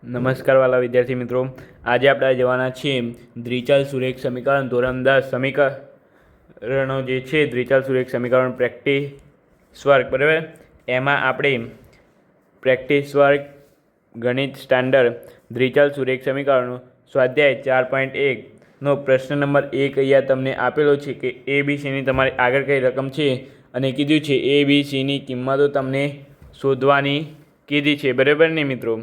નમસ્કાર વાલા વિદ્યાર્થી મિત્રો, આજે આપણે જવાના છીએ દ્વિચલ સુરેખ સમીકરણ ધોરણ 10 સમીકરણો જે છે દ્વિચલ સુરેખ સમીકરણ પ્રેક્ટિસ વર્ક, બરાબર. એમાં આપણે પ્રેક્ટિસ વર્ક ગણિત સ્ટાન્ડર્ડ દ્વિચલ સુરેખ સમીકરણો સ્વાધ્યાય 4.1નો પ્રશ્ન નંબર 1 અહીંયા તમને આપેલો છે કે ABCની તમારી આગળ કઈ રકમ છે અને કીધું છે ABCની કિંમતો તમને શોધવાની કીધી છે, બરાબર ને મિત્રો.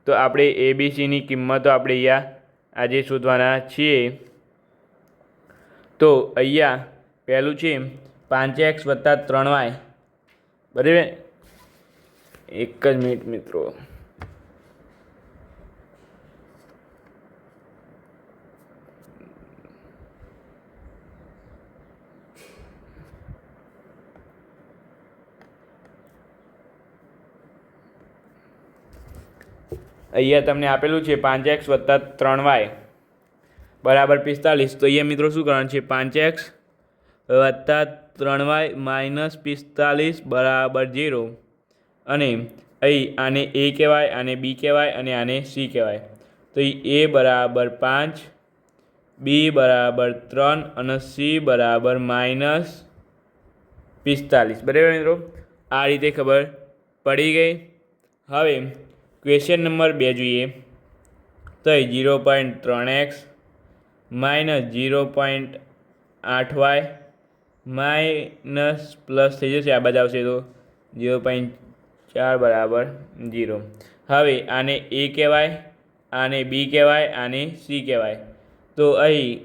તો આપણે ABCની કિંમતો આપણે અહીંયા આજે શોધવાના છીએ. તો અહીંયા પહેલું છે 5x + 3y, બરાબર. એક જ મિનિટ મિત્રો. અહીંયા તમને આપેલું છે 5x + 3y બરાબર 45. તો અહીંયા મિત્રો શું કરવાનું છે? 5x + 3y - 45 બરાબર 0. અને અહીં આને A કહેવાય, આને B કહેવાય અને આને C કહેવાય. તો A બરાબર 5, B બરાબર 3 અને C બરાબર -45, બરાબર મિત્રો. આ રીતે ખબર પડી ગઈ. હવે ક્વેશ્ચન નંબર 2 જોઈએ. તો 0.3x - 0.8y માઇનસ પ્લસ થઈ જશે, આ બાજુ આવશે તો 0.4 બરાબર 0. હવે આને A કહેવાય, આને B કહેવાય, આને C કહેવાય. તો અહીં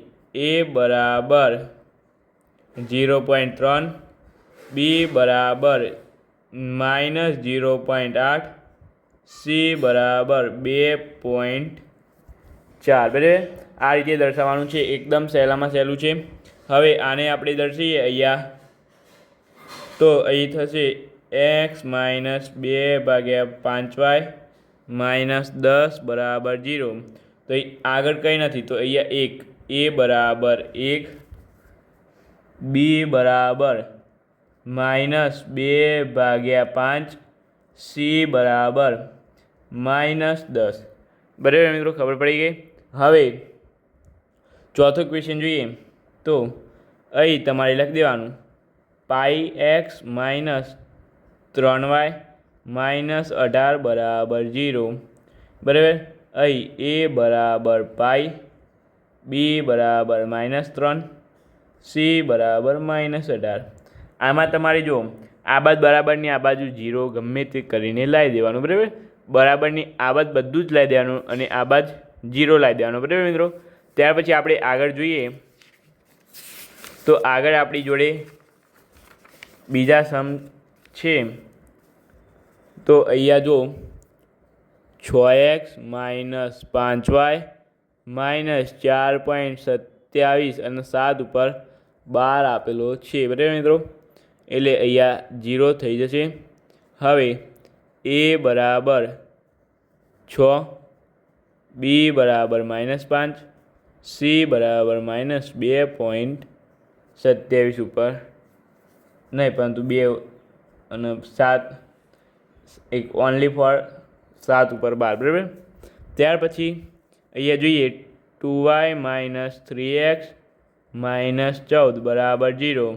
A બરાબર 0.3, B બરાબર -0.8, C બરાબર 2.4, બરાબર. આ રીતે દર્શાવવાનું છે. એકદમ સહેલામાં સહેલું છે. હવે આને આપણે દર્શાવીએ અહીંયા. તો અહીં થશે x - 2/5y -10 બરાબર 0. તો અહીં આગળ કંઈ નથી, તો અહીંયા 1. A બરાબર 1, B બરાબર -2/5, C બરાબર -10, બરાબર મિત્રો. ખબર પડી ગઈ. હવે ચોથો ક્વેશ્ચન જોઈએ. તો અહીં તમારે લખી દેવાનું πx - 3y -18 બરાબર 0, બરાબર. અહીં A બરાબર π, B બરાબર -3, C બરાબર -18. આમાં તમારે જો આ બાજુ બરાબરની આ બાજુ 0 ગમે તે કરીને લાવી દેવાનું, બરાબર. બરાબરની આ બાજુ બધું જ લાવી દેવાનું અને આ બાજુ 0 લાવી દેવાનું, બરાબર મિત્રો. ત્યાર પછી આપણે આગળ જોઈએ. તો આગળ આપણી જોડે બીજા સમ છે. તો અહીંયા જો 6x - 5y -4.27 અને 7 ઉપર 12 આપેલો છે, બરાબર મિત્રો. એટલે અહીંયા 0 થઈ જશે. હવે A બરાબર 6, B બરાબર -5, C બરાબર -2.27 ઉપર નહીં, પરંતુ 2 અને 7 એક ઓનલી ફોર 7 ઉપર 12, બરાબર. ત્યાર પછી અહીંયા જોઈએ 2y - 3x -14 બરાબર 0.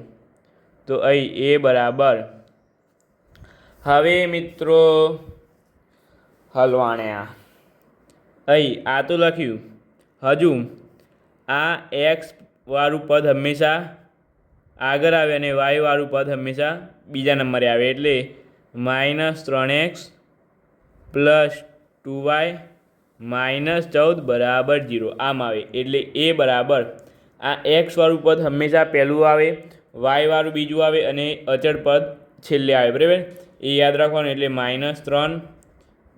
તો અહીં A બરાબર, હવે મિત્રો હલવાણ્યા અહીં આ તો લખ્યું, હજુ આ x વાળું પદ હંમેશા આગળ આવે અને y વાળું પદ હંમેશા બીજા નંબરે આવે. એટલે -3x + 2y -14 બરાબર 0 આમ આવે. એટલે A બરાબર આ x વાળું પદ હંમેશા પહેલું આવે, y વાળું બીજું આવે અને અચળ પદ છેલ્લે આવે, બરાબર. એ યાદ રાખવાનું. એટલે -3,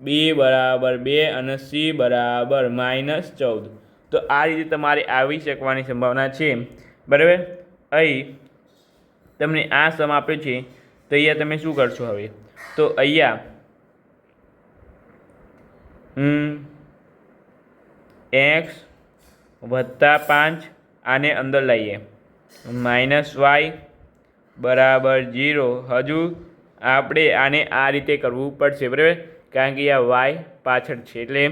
B બરાબર 2 અને C બરાબર -14. તો આ રીતે તમારે આવી શકવાની સંભાવના છે, બરાબર. અહીં તમને આ સમ આપ્યો છે. તો અહીંયા તમે શું કરશો? હવે તો અહીંયા x + 5 આને અંદર લઈએ -y બરાબર 0. હજુ આપણે આને આ રીતે કરવું પડશે, બરાબર. કારણ કે આ y પાછળ છે એટલે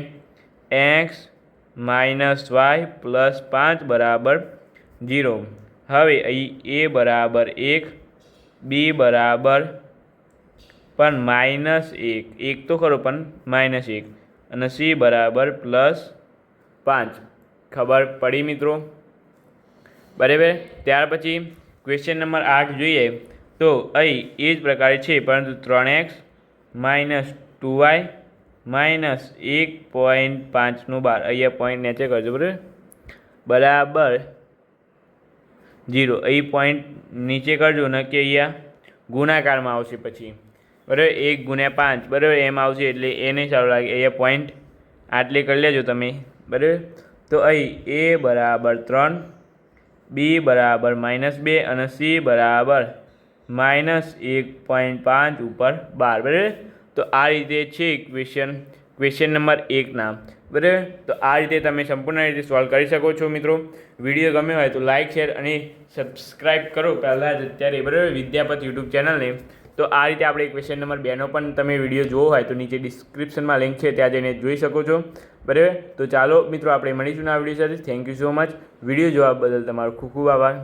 એક્સ માઇનસ વાય પ્લસ 5 બરાબર 0. હવે અહીં એ બરાબર 1, બી બરાબર પણ -1 તો ખરો પણ -1 અને સી બરાબર +5. ખબર પડી મિત્રો? બરાબર. ત્યાર પછી ક્વેશ્ચન નંબર 8 જોઈએ તો અહીં એ જ પ્રકારે છે પરંતુ 3x - 2y -1.5 અહીંયા પોઈન્ટ નીચે કરજો બરાબર 0. અહીં પોઈન્ટ નીચે કરજો ને કે અહીંયા ગુણાકારમાં આવશે પછી બરાબર 1 × 5 બરાબર એમ આવશે એટલે એ નહીં સારું લાગે. અહીંયા પોઈન્ટ આટલે કરી લેજો તમે બરાબર. તો અહીં એ બરાબર 3, બી બરાબર -2 અને સી બરાબર -1.5 ઉપર 12 બરાબર. તો આ રીતે છે ક્વેશ્ચન નંબર 1ના બરાબર. તો આ રીતે તમે સંપૂર્ણ રીતે સોલ્વ કરી શકો છો મિત્રો. વિડીયો ગમ્યો હોય તો લાઇક શેર અને સબસ્ક્રાઈબ કરો પહેલાં જ અત્યારે બરાબર વિદ્યાપત યુટ્યુબ ચેનલને. તો આ રીતે આપણે ક્વેશ્ચન નંબર 2નો પણ તમે વિડીયો જોવો હોય તો નીચે ડિસ્ક્રિપ્શનમાં લિંક છે ત્યાં જઈને જોઈ શકો છો બરાબર. તો ચાલો મિત્રો આપણે મળીશું આ વિડીયો સાથે. Thank you so much. Video જોવા બદલ તમારો ખૂબ ખૂબ આભાર.